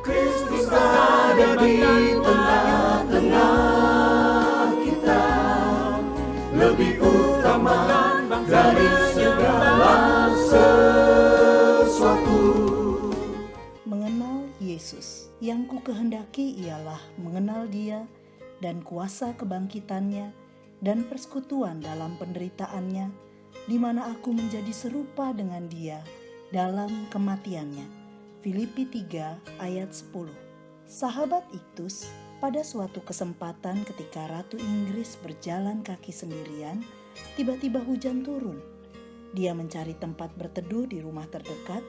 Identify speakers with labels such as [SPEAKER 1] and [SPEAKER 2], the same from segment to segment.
[SPEAKER 1] Kristus ada di tengah-tengah kita, lebih utama dari segala sesuatu.
[SPEAKER 2] Mengenal Yesus, yang ku kehendaki ialah mengenal Dia dan kuasa kebangkitannya dan persekutuan dalam penderitaannya, di mana aku menjadi serupa dengan Dia dalam kematiannya. Filipi 3 ayat 10. Sahabat Iktus, pada suatu kesempatan ketika Ratu Inggris berjalan kaki sendirian, tiba-tiba hujan turun. Dia mencari tempat berteduh di rumah terdekat.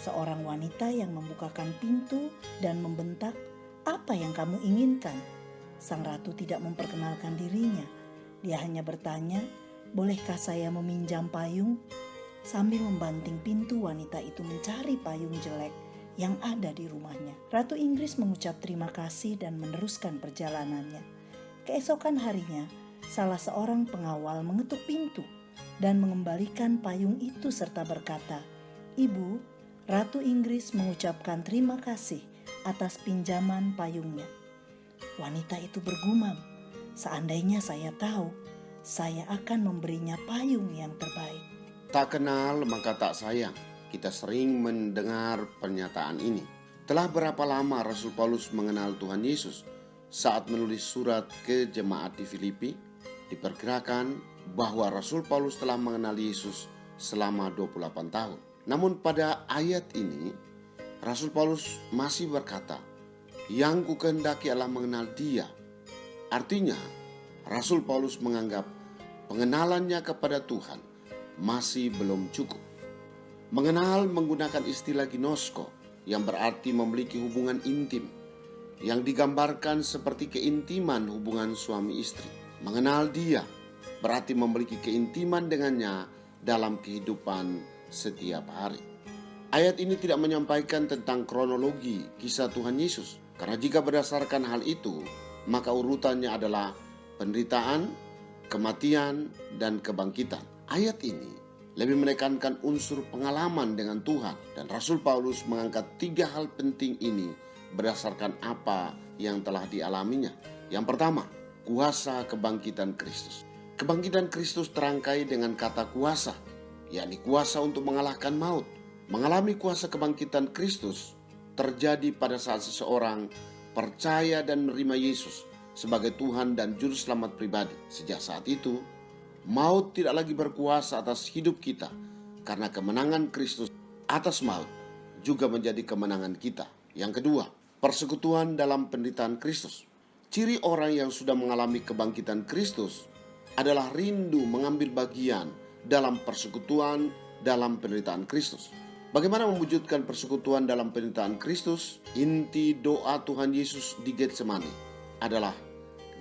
[SPEAKER 2] Seorang wanita yang membukakan pintu dan membentak, "Apa yang kamu inginkan?" Sang ratu tidak memperkenalkan dirinya. Dia hanya bertanya, "Bolehkah saya meminjam payung?" Sambil membanting pintu, wanita itu mencari payung jelek yang ada di rumahnya. Ratu Inggris mengucap terima kasih dan meneruskan perjalanannya. Keesokan harinya, salah seorang pengawal mengetuk pintu dan mengembalikan payung itu serta berkata, "Ibu, Ratu Inggris mengucapkan terima kasih atas pinjaman payungnya." Wanita itu bergumam, "Seandainya saya tahu, saya akan memberinya payung yang terbaik."
[SPEAKER 3] Tak kenal maka tak sayang. Kita sering mendengar pernyataan ini. Telah berapa lama Rasul Paulus mengenal Tuhan Yesus? Saat menulis surat ke jemaat di Filipi, diperkirakan bahwa Rasul Paulus telah mengenal Yesus selama 28 tahun. Namun pada ayat ini, Rasul Paulus masih berkata, "Yang kukehendaki adalah mengenal Dia." Artinya, Rasul Paulus menganggap pengenalannya kepada Tuhan masih belum cukup. Mengenal menggunakan istilah ginosko yang berarti memiliki hubungan intim, yang digambarkan seperti keintiman hubungan suami istri. Mengenal Dia berarti memiliki keintiman dengannya dalam kehidupan setiap hari. Ayat ini tidak menyampaikan tentang kronologi kisah Tuhan Yesus, karena jika berdasarkan hal itu, maka urutannya adalah penderitaan, kematian, dan kebangkitan. Ayat ini lebih menekankan unsur pengalaman dengan Tuhan, dan Rasul Paulus mengangkat 3 hal penting ini berdasarkan apa yang telah dialaminya. Yang pertama, kuasa kebangkitan Kristus. Kebangkitan Kristus terangkai dengan kata kuasa, yakni kuasa untuk mengalahkan maut. Mengalami kuasa kebangkitan Kristus terjadi pada saat seseorang percaya dan menerima Yesus sebagai Tuhan dan Juru Selamat pribadi. Sejak saat itu, maut tidak lagi berkuasa atas hidup kita, karena kemenangan Kristus atas maut juga menjadi kemenangan kita. Yang kedua, persekutuan dalam penderitaan Kristus. Ciri orang yang sudah mengalami kebangkitan Kristus adalah rindu mengambil bagian dalam persekutuan dalam penderitaan Kristus. Bagaimana mewujudkan persekutuan dalam penderitaan Kristus? Inti doa Tuhan Yesus di Getsemani adalah,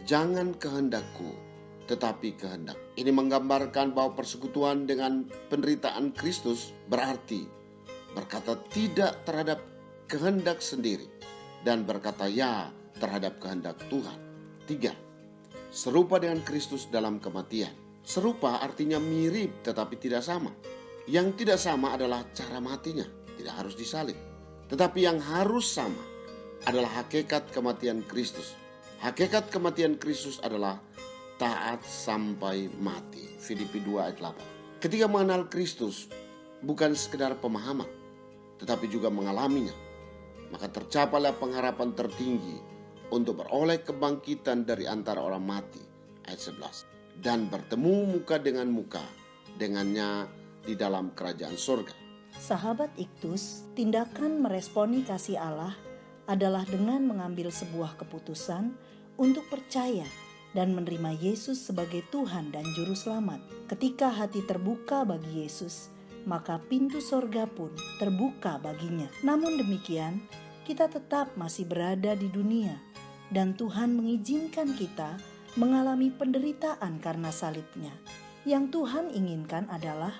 [SPEAKER 3] "Jangan kehendakku, tetapi kehendak." Ini menggambarkan bahwa persekutuan dengan penderitaan Kristus berarti berkata tidak terhadap kehendak sendiri dan berkata ya terhadap kehendak Tuhan. 3. Serupa dengan Kristus dalam kematian. Serupa artinya mirip tetapi tidak sama. Yang tidak sama adalah cara matinya, tidak harus disalib. Tetapi yang harus sama adalah hakikat kematian Kristus. Hakikat kematian Kristus adalah taat sampai mati. Filipi 2 ayat 8. Ketika mengenal Kristus bukan sekedar pemahaman, tetapi juga mengalaminya, maka tercapailah pengharapan tertinggi untuk beroleh kebangkitan dari antara orang mati. Ayat 11. Dan bertemu muka dengan muka dengannya di dalam kerajaan surga.
[SPEAKER 2] Sahabat Iktus, tindakan meresponi kasih Allah adalah dengan mengambil sebuah keputusan untuk percaya dan menerima Yesus sebagai Tuhan dan Juru Selamat. Ketika hati terbuka bagi Yesus, maka pintu sorga pun terbuka baginya. Namun demikian, kita tetap masih berada di dunia, dan Tuhan mengizinkan kita mengalami penderitaan karena salibnya. Yang Tuhan inginkan adalah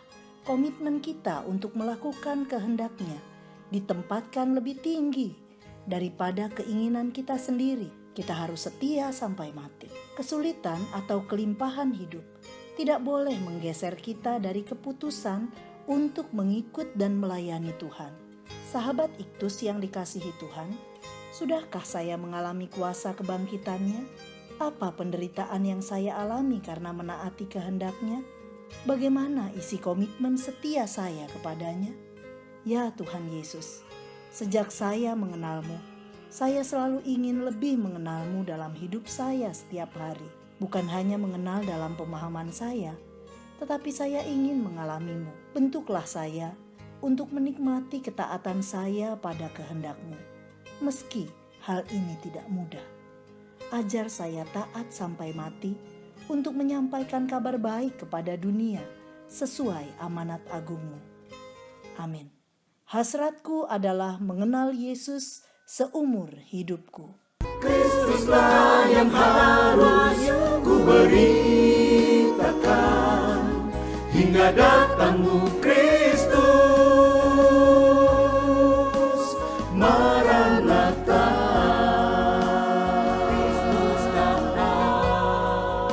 [SPEAKER 2] komitmen kita untuk melakukan kehendak-Nya ditempatkan lebih tinggi daripada keinginan kita sendiri. Kita harus setia sampai mati. Kesulitan atau kelimpahan hidup tidak boleh menggeser kita dari keputusan untuk mengikut dan melayani Tuhan. Sahabat Iktus yang dikasihi Tuhan, Sudahkah saya mengalami kuasa kebangkitannya? Apa penderitaan yang saya alami karena menaati kehendak-Nya? Bagaimana isi komitmen setia saya kepadanya? Ya Tuhan Yesus, sejak saya mengenal-Mu, saya selalu ingin lebih mengenal-Mu dalam hidup saya setiap hari. Bukan hanya mengenal dalam pemahaman saya, tetapi saya ingin mengalami-Mu. Bentuklah saya untuk menikmati ketaatan saya pada kehendak-Mu. Meski hal ini tidak mudah, ajar saya taat sampai mati untuk menyampaikan kabar baik kepada dunia sesuai amanat agung-Mu. Amin. Hasratku adalah mengenal Yesus seumur hidupku.
[SPEAKER 1] Kristuslah yang harus ku beritakan hingga datangmu Kristus. Maranatha, Kristus datang.